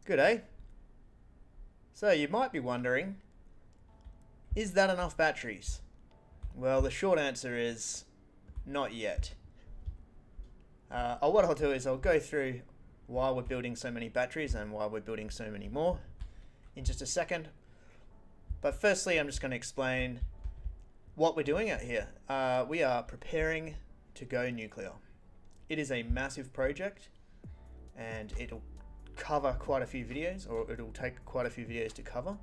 Good, eh? So you might be wondering, is that enough batteries? Well, the short answer is not yet. What I'll do is I'll go through why we're building so many batteries and why we're building so many more in just a second. But firstly, I'm just going to explain what we're doing out here. We are preparing to go nuclear. It is a massive project and it'll cover quite a few videos, or it'll take quite a few videos to cover.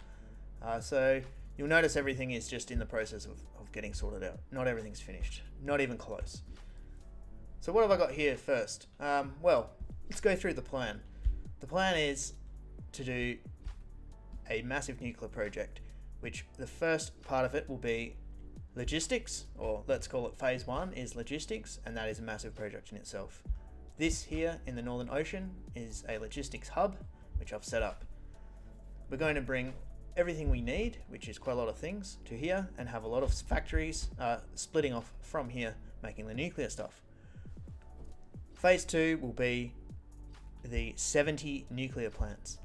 So you'll notice everything is just in the process of getting sorted out. Not everything's finished, not even close. So what have I got here first? Well, let's go through the plan. The plan is to do a massive nuclear project, which the first part of it will be logistics, or let's call it phase 1 is logistics, and that is a massive project in itself. This here in the Northern Ocean is a logistics hub, which I've set up. We're going to bring everything we need, which is quite a lot of things, to here and have a lot of factories splitting off from here, making the nuclear stuff. Phase 2 will be the 70 nuclear plants.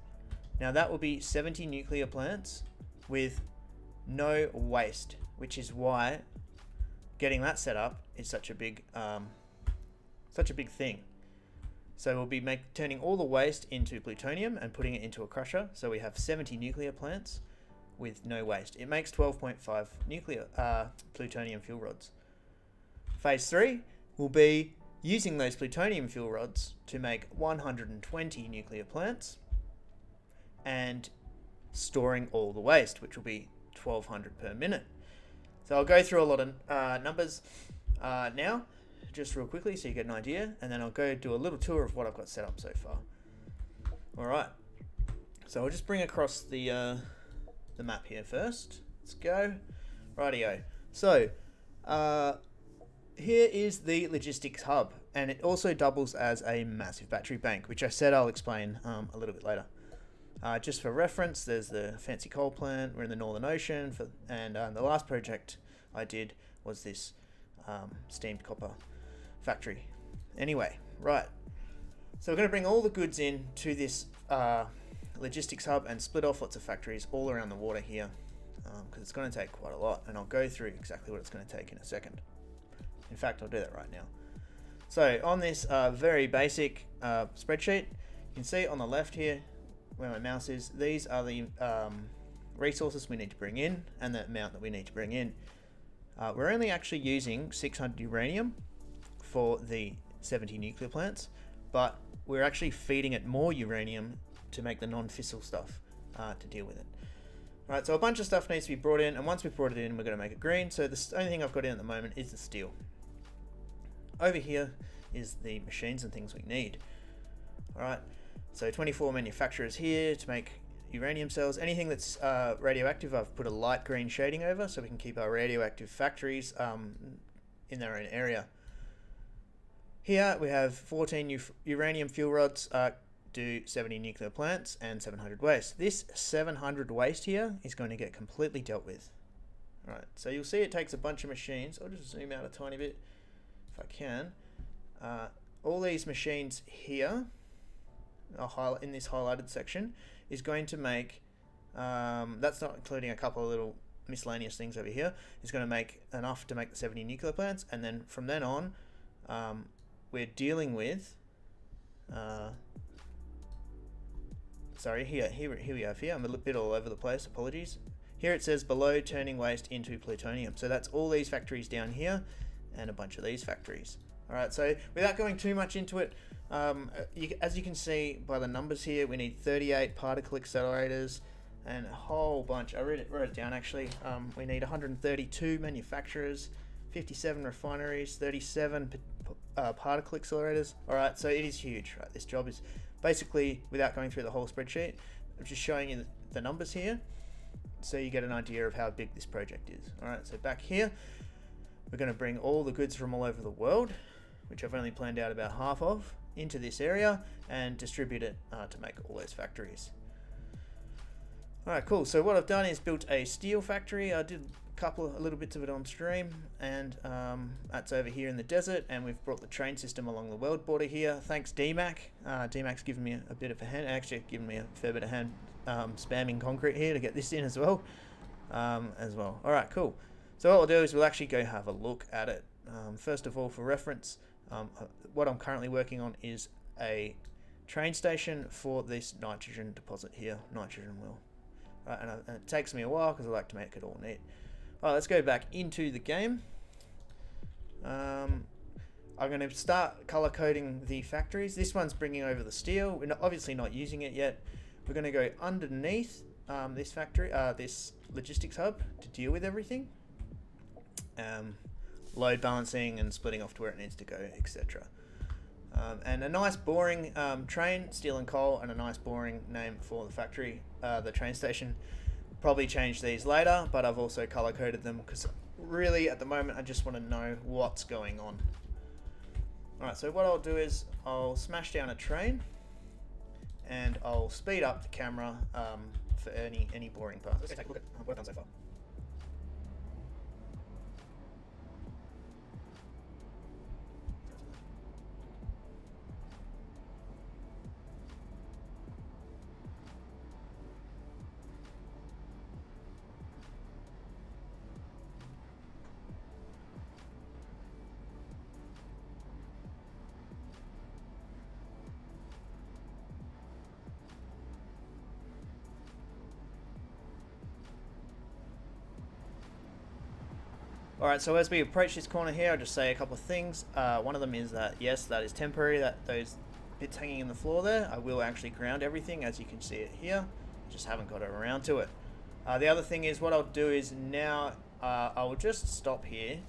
Now that will be 70 nuclear plants with no waste, which is why getting that set up is such a big thing. So we'll be turning all the waste into plutonium and putting it into a crusher. So we have 70 nuclear plants with no waste. It makes 12.5 nuclear plutonium fuel rods. Phase 3 will be using those plutonium fuel rods to make 120 nuclear plants and storing all the waste, which will be 1200 per minute. So I'll go through a lot of numbers now, just real quickly so you get an idea, and then I'll go do a little tour of what I've got set up so far. Alright, so I'll just bring across the map here first. Let's go. Rightio. So here is the logistics hub, and it also doubles as a massive battery bank, which I said I'll explain a little bit later. Just for reference, there's the fancy coal plant. We're in the Northern Ocean, and the last project I did was this steamed copper factory. Anyway, right. So we're going to bring all the goods in to this logistics hub and split off lots of factories all around the water here, because it's going to take quite a lot, and I'll go through exactly what it's going to take in a second. In fact, I'll do that right now. So on this very basic spreadsheet, you can see on the left here where my mouse is, these are the resources we need to bring in and the amount that we need to bring in. We're only actually using 600 uranium for the 70 nuclear plants, but we're actually feeding it more uranium to make the non-fissile stuff to deal with it. Right, so a bunch of stuff needs to be brought in, and once we've brought it in, we're going to make it green. So the only thing I've got in at the moment is the steel. Over here is the machines and things we need. Alright, so 24 manufacturers here to make uranium cells. Anything that's radioactive, I've put a light green shading over so we can keep our radioactive factories in their own area. Here we have 14 uranium fuel rods, do 70 nuclear plants and 700 waste. This 700 waste here is going to get completely dealt with. Right, so you'll see it takes a bunch of machines. I'll just zoom out a tiny bit if I can. All these machines here, I'll highlight in this highlighted section, is going to make, that's not including a couple of little miscellaneous things over here, is going to make enough to make the 70 nuclear plants, and then from then on, we're dealing with, sorry, here we have here, I'm a bit all over the place, apologies. Here it says below turning waste into plutonium. So that's all these factories down here and a bunch of these factories. Alright, so without going too much into it, as you can see by the numbers here, we need 38 particle accelerators and a whole bunch. I wrote it down actually. We need 132 manufacturers, 57 refineries, 37 particle accelerators. Alright, so it is huge. Right, this job is basically, without going through the whole spreadsheet, I'm just showing you the numbers here so you get an idea of how big this project is. Alright, so back here, we're going to bring all the goods from all over the world, which I've only planned out about half of, into this area and distribute it to make all those factories. Alright, cool. So what I've done is built a steel factory. I did a little bits of it on stream, and that's over here in the desert, and we've brought the train system along the world border here. Thanks DMAC. DMAC's given me a bit of a hand, actually given me a fair bit of hand spamming concrete here to get this in as well. Alright, cool. So what we'll do is we'll actually go have a look at it. First of all, for reference, what I'm currently working on is a train station for this nitrogen deposit here, nitrogen well. And it takes me a while because I like to make it all neat. Alright, let's go back into the game. I'm going to start color coding the factories. This one's bringing over the steel. We're obviously not using it yet. We're going to go underneath this factory, this logistics hub, to deal with everything. Load balancing and splitting off to where it needs to go, etc. And a nice boring train, steel and coal, and a nice boring name for the factory, the train station. Probably change these later, but I've also color coded them because really at the moment I just want to know what's going on. Alright, so what I'll do is I'll smash down a train and I'll speed up the camera for any boring parts. Let's take a look at what I've done so far. Alright, so as we approach this corner here, I'll just say a couple of things. One of them is that, yes, that is temporary, that those bits hanging in the floor there, I will actually ground everything, as you can see it here. Just haven't got around to it. The other thing is, what I'll do is now, I will just stop here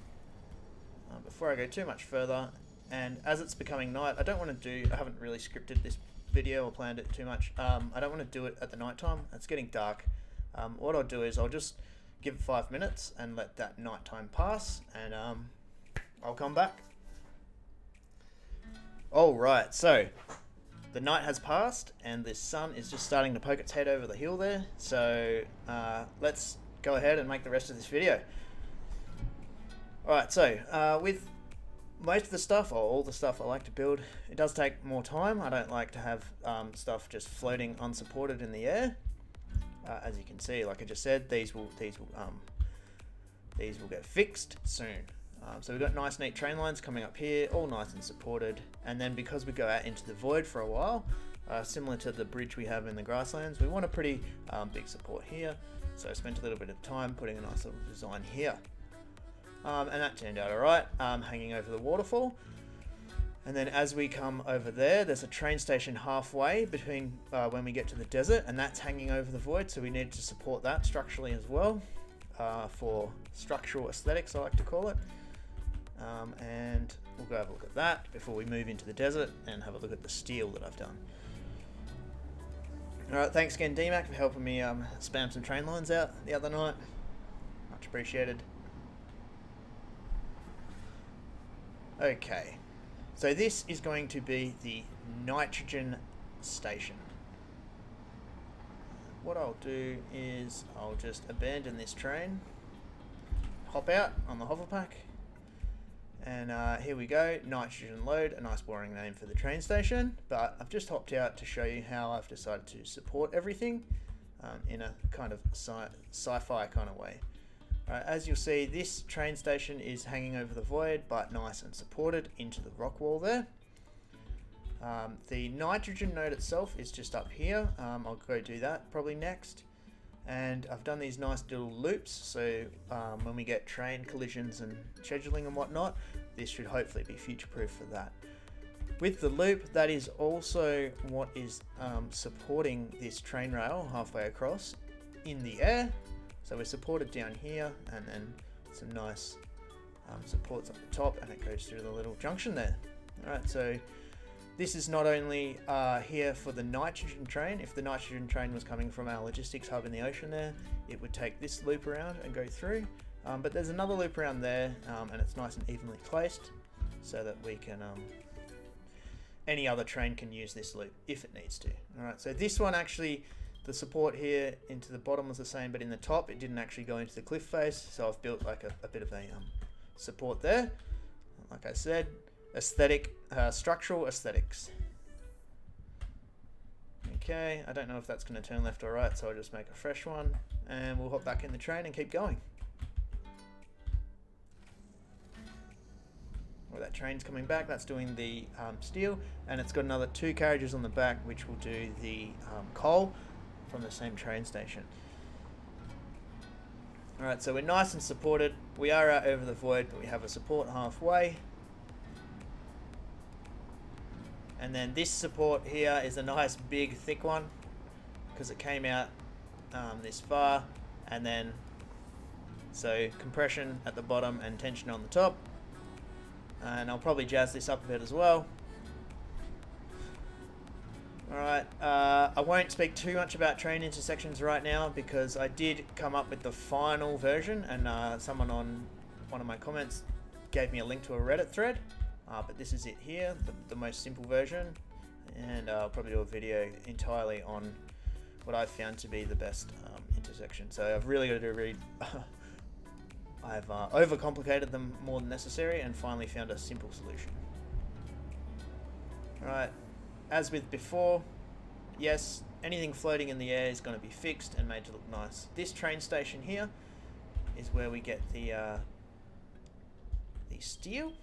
before I go too much further. And as it's becoming night, I haven't really scripted this video or planned it too much. I don't want to do it at the night time. It's getting dark. What I'll do is I'll just give it 5 minutes and let that nighttime pass, and I'll come back. Alright, so the night has passed and the sun is just starting to poke its head over the hill there, so let's go ahead and make the rest of this video. Alright, so with most of the stuff, or all the stuff I like to build, it does take more time. I don't like to have stuff just floating unsupported in the air. As you can see, like I just said, these will get fixed soon. So we've got nice neat train lines coming up here, all nice and supported. And then because we go out into the void for a while, similar to the bridge we have in the grasslands, we want a pretty big support here. So I spent a little bit of time putting a nice little design here. And that turned out alright, hanging over the waterfall. And then as we come over there, there's a train station halfway between when we get to the desert, and that's hanging over the void, so we need to support that structurally as well, for structural aesthetics, I like to call it. And we'll go have a look at that before we move into the desert and have a look at the steel that I've done. Alright, thanks again DMAC for helping me spam some train lines out the other night. Much appreciated. Okay. So this is going to be the nitrogen station. What I'll do is I'll just abandon this train, hop out on the hover pack, and here we go, nitrogen load, a nice boring name for the train station, but I've just hopped out to show you how I've decided to support everything in a kind of sci-fi kind of way. As you'll see, this train station is hanging over the void, but nice and supported into the rock wall there. The nitrogen node itself is just up here. I'll go do that probably next. And I've done these nice little loops, so when we get train collisions and scheduling and whatnot, this should hopefully be future-proof for that. With the loop, that is also what is supporting this train rail halfway across in the air. So we're supported down here, and then some nice supports up the top, and it goes through the little junction there. Alright, so this is not only here for the nitrogen train. If the nitrogen train was coming from our logistics hub in the ocean there, it would take this loop around and go through. But there's another loop around there, and it's nice and evenly placed, so that we can any other train can use this loop if it needs to. Alright, so this one actually the support here into the bottom was the same, but in the top it didn't actually go into the cliff face, so I've built like a bit of a support there. Like I said, structural aesthetics. Okay, I don't know if that's going to turn left or right, so I'll just make a fresh one, and we'll hop back in the train and keep going. Well, that train's coming back, that's doing the steel, and it's got another 2 carriages on the back which will do the coal from the same train station. Alright, so we're nice and supported. We are out over the void, but we have a support halfway. And then this support here is a nice big thick one because it came out this far, and then so compression at the bottom and tension on the top. And I'll probably jazz this up a bit as well. Alright, I won't speak too much about train intersections right now because I did come up with the final version, and someone on one of my comments gave me a link to a Reddit thread. But this is it here, the most simple version, and I'll probably do a video entirely on what I've found to be the best intersection. So I've really got to read. I've overcomplicated them more than necessary and finally found a simple solution. Alright, as with before, yes, anything floating in the air is going to be fixed and made to look nice. This train station here is where we get the steel.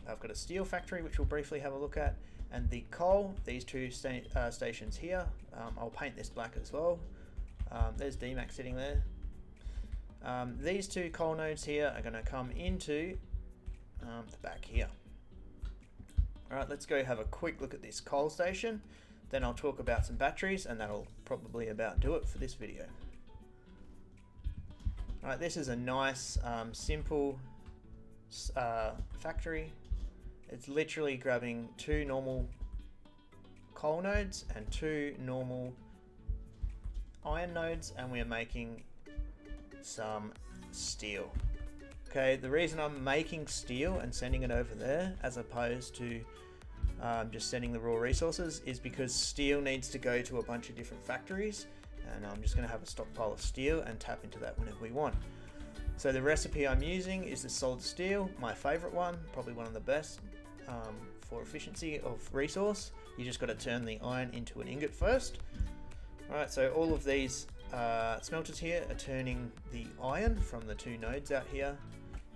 I've got a steel factory which we'll briefly have a look at, and the coal, these 2 stations here. I'll paint this black as well. There's DMAX sitting there. These 2 coal nodes here are going to come into the back here. Alright, let's go have a quick look at this coal station, then I'll talk about some batteries, and that'll probably about do it for this video. Alright, this is a nice simple factory. It's literally grabbing 2 normal coal nodes and 2 normal iron nodes, and we're making some steel. Okay, the reason I'm making steel and sending it over there as opposed to just sending the raw resources is because steel needs to go to a bunch of different factories, and I'm just going to have a stockpile of steel and tap into that whenever we want. So the recipe I'm using is the solid steel, my favorite one, probably one of the best for efficiency of resource. You just got to turn the iron into an ingot first. Alright, so all of these smelters here are turning the iron from the 2 nodes out here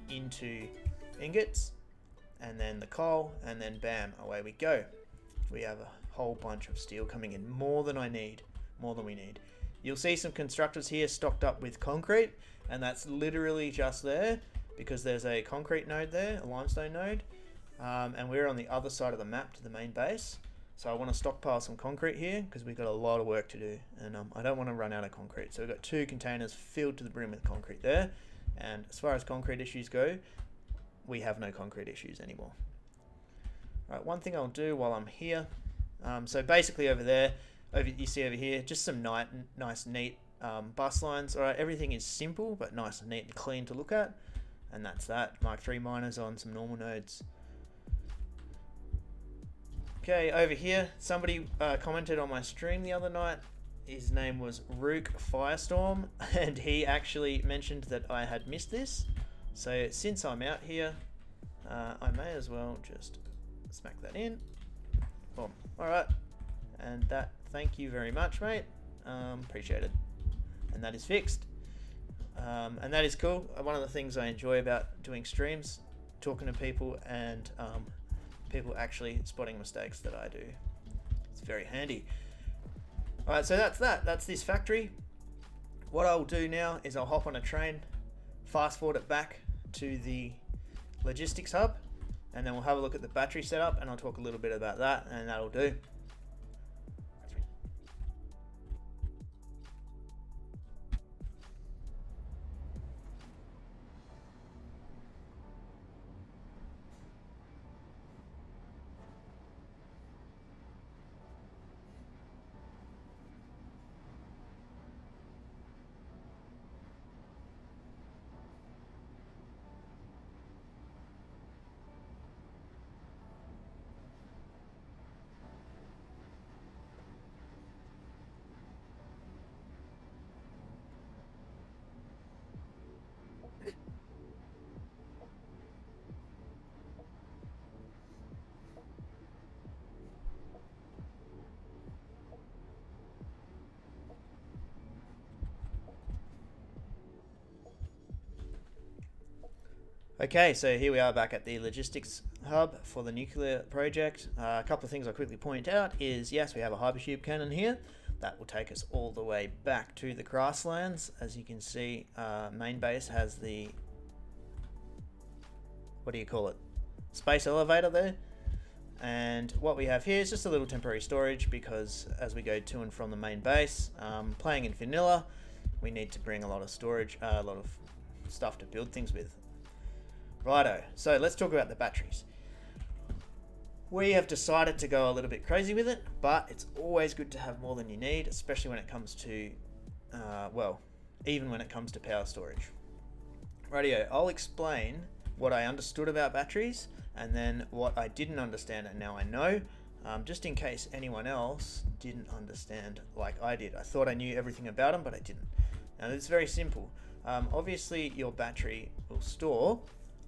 into ingots, and then the coal, and then bam, away we go. We have a whole bunch of steel coming in, more than we need. You'll see some constructors here stocked up with concrete, and that's literally just there because there's a concrete node there, a limestone node, and we're on the other side of the map to the main base. So I want to stockpile some concrete here because we've got a lot of work to do, and I don't want to run out of concrete. So we've got 2 containers filled to the brim with concrete there, and as far as concrete issues go, we have no concrete issues anymore. Alright, one thing I'll do while I'm here, so basically over there, you see over here, just some nice neat bus lines. Alright, everything is simple but nice and neat and clean to look at, and that's that. Mark III miners on some normal nodes. Okay, over here, somebody commented on my stream the other night. His name was Rook Firestorm, and he actually mentioned that I had missed this. So since I'm out here, I may as well just smack that in. Boom. Alright, and that, thank you very much, mate. Appreciate it. And that is fixed. And that is cool. One of the things I enjoy about doing streams, talking to people, and people actually spotting mistakes that I do. It's very handy. Alright, so that's that. That's this factory. What I'll do now is I'll hop on a train, fast forward it back to the logistics hub, and then we'll have a look at the battery setup, and I'll talk a little bit about that, and that'll do. Okay, so here we are back at the logistics hub for the nuclear project. A couple of things I'll quickly point out is, yes, we have a hypertube cannon here. That will take us all the way back to the grasslands. As you can see, main base has the, what do you call it? Space elevator there. And what we have here is just a little temporary storage because as we go to and from the main base, playing in vanilla, we need to bring a lot of storage, a lot of stuff to build things with. Righto, so let's talk about the batteries. We have decided to go a little bit crazy with it, but it's always good to have more than you need, especially when it comes to, well, even when it comes to power storage. Rightio, I'll explain what I understood about batteries and then what I didn't understand and now I know, just in case anyone else didn't understand like I did. I thought I knew everything about them, but I didn't. Now it's very simple. Obviously your battery will store,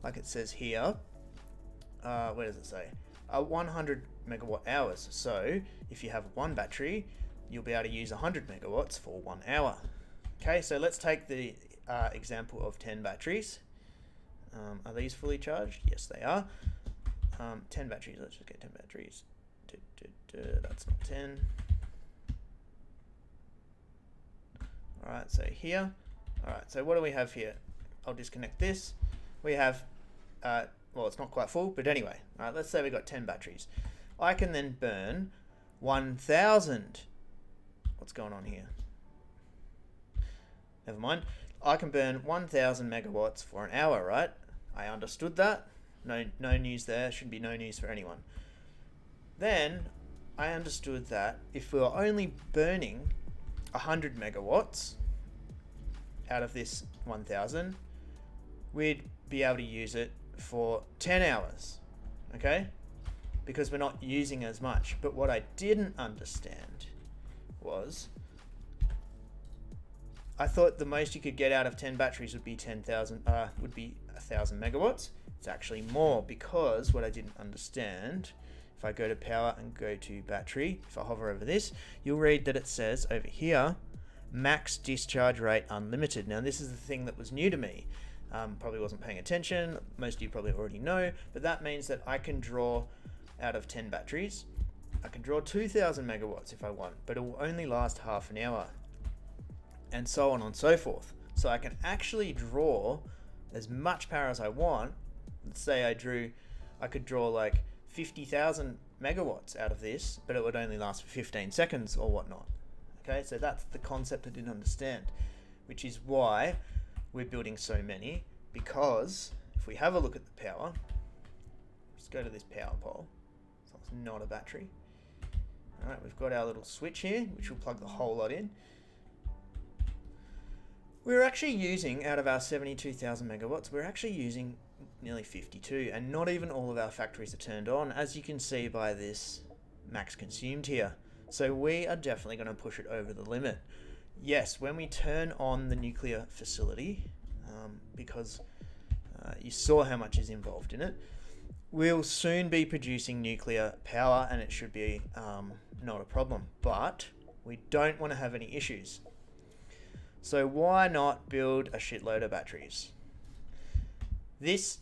like it says here, where does it say? 100 megawatt hours. So if you have one battery, you'll be able to use 100 megawatts for 1 hour. Okay, so let's take the example of 10 batteries. Are these fully charged? Yes, they are. 10 batteries, let's just get 10 batteries. That's not 10. Alright, so here. Alright, so what do we have here? I'll disconnect this. We have well, it's not quite full, but anyway, all right, let's say we got 10 batteries. I can then burn 1,000. What's going on here? Never mind. I can burn 1,000 megawatts for an hour, right? I understood that. No news there. Should be no news for anyone. Then I understood that if we were only burning 100 megawatts out of this 1,000, we'd be able to use it for 10 hours, okay? Because we're not using as much. But what I didn't understand was I thought the most you could get out of 10 batteries would be 1,000 megawatts. It's actually more because what I didn't understand, if I go to power and go to battery, if I hover over this, you'll read that it says over here, max discharge rate unlimited. Now this is the thing that was new to me. Probably wasn't paying attention. Most of you probably already know, but that means that I can draw out of 10 batteries. I can draw 2,000 megawatts if I want, but it will only last half an hour, and so on and so forth. So I can actually draw as much power as I want. Let's say I could draw like 50,000 megawatts out of this, but it would only last for 15 seconds or whatnot. Okay, so that's the concept I didn't understand, which is why we're building so many, because if we have a look at the power, let's go to this power pole. So it's not a battery. All right, we've got our little switch here, which will plug the whole lot in. We're actually using, out of our 72,000 megawatts, we're actually using nearly 52, and not even all of our factories are turned on, as you can see by this max consumed here. So we are definitely going to push it over the limit. Yes, when we turn on the nuclear facility, because you saw how much is involved in it, we'll soon be producing nuclear power and it should be not a problem. But we don't want to have any issues. So why not build a shitload of batteries? This,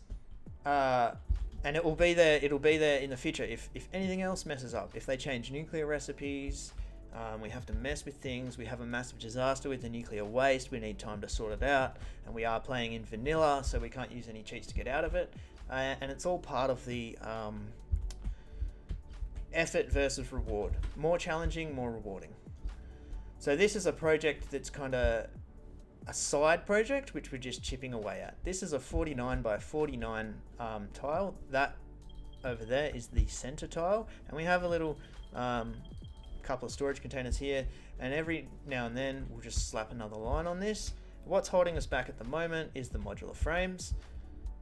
and it will be there in the future if anything else messes up. If they change nuclear recipes, we have to mess with things. We have a massive disaster with the nuclear waste. We need time to sort it out. And we are playing in vanilla, so we can't use any cheats to get out of it. And it's all part of the effort versus reward. More challenging, more rewarding. So this is a project that's kind of a side project, which we're just chipping away at. This is a 49 by 49 tile. That over there is the center tile. And we have a little couple of storage containers here, and every now and then we'll just slap another line on this. What's holding us back at the moment is the modular frames,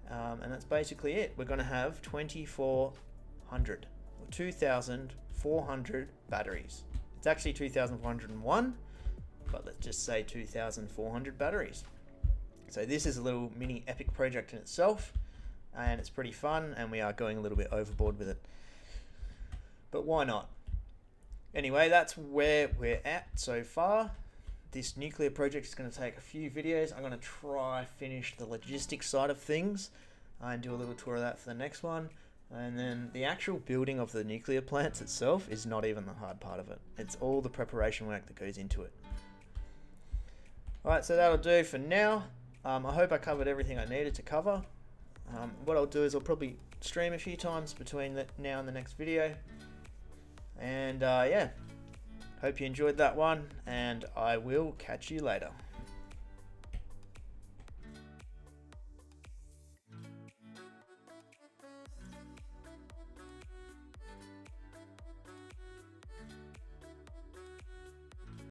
and that's basically it. We're going to have 2,400 or 2,400 batteries. It's actually 2,401, but let's just say 2,400 batteries. So this is a little mini epic project in itself, and it's pretty fun, and we are going a little bit overboard with it, but why not? Anyway, that's where we're at so far. This nuclear project is going to take a few videos. I'm going to try finish the logistics side of things. and do a little tour of that for the next one. And then the actual building of the nuclear plants itself is not even the hard part of it. It's all the preparation work that goes into it. Alright, so that'll do for now. I hope I covered everything I needed to cover. What I'll do is I'll probably stream a few times between now and the next video. And yeah, hope you enjoyed that one, and I will catch you later.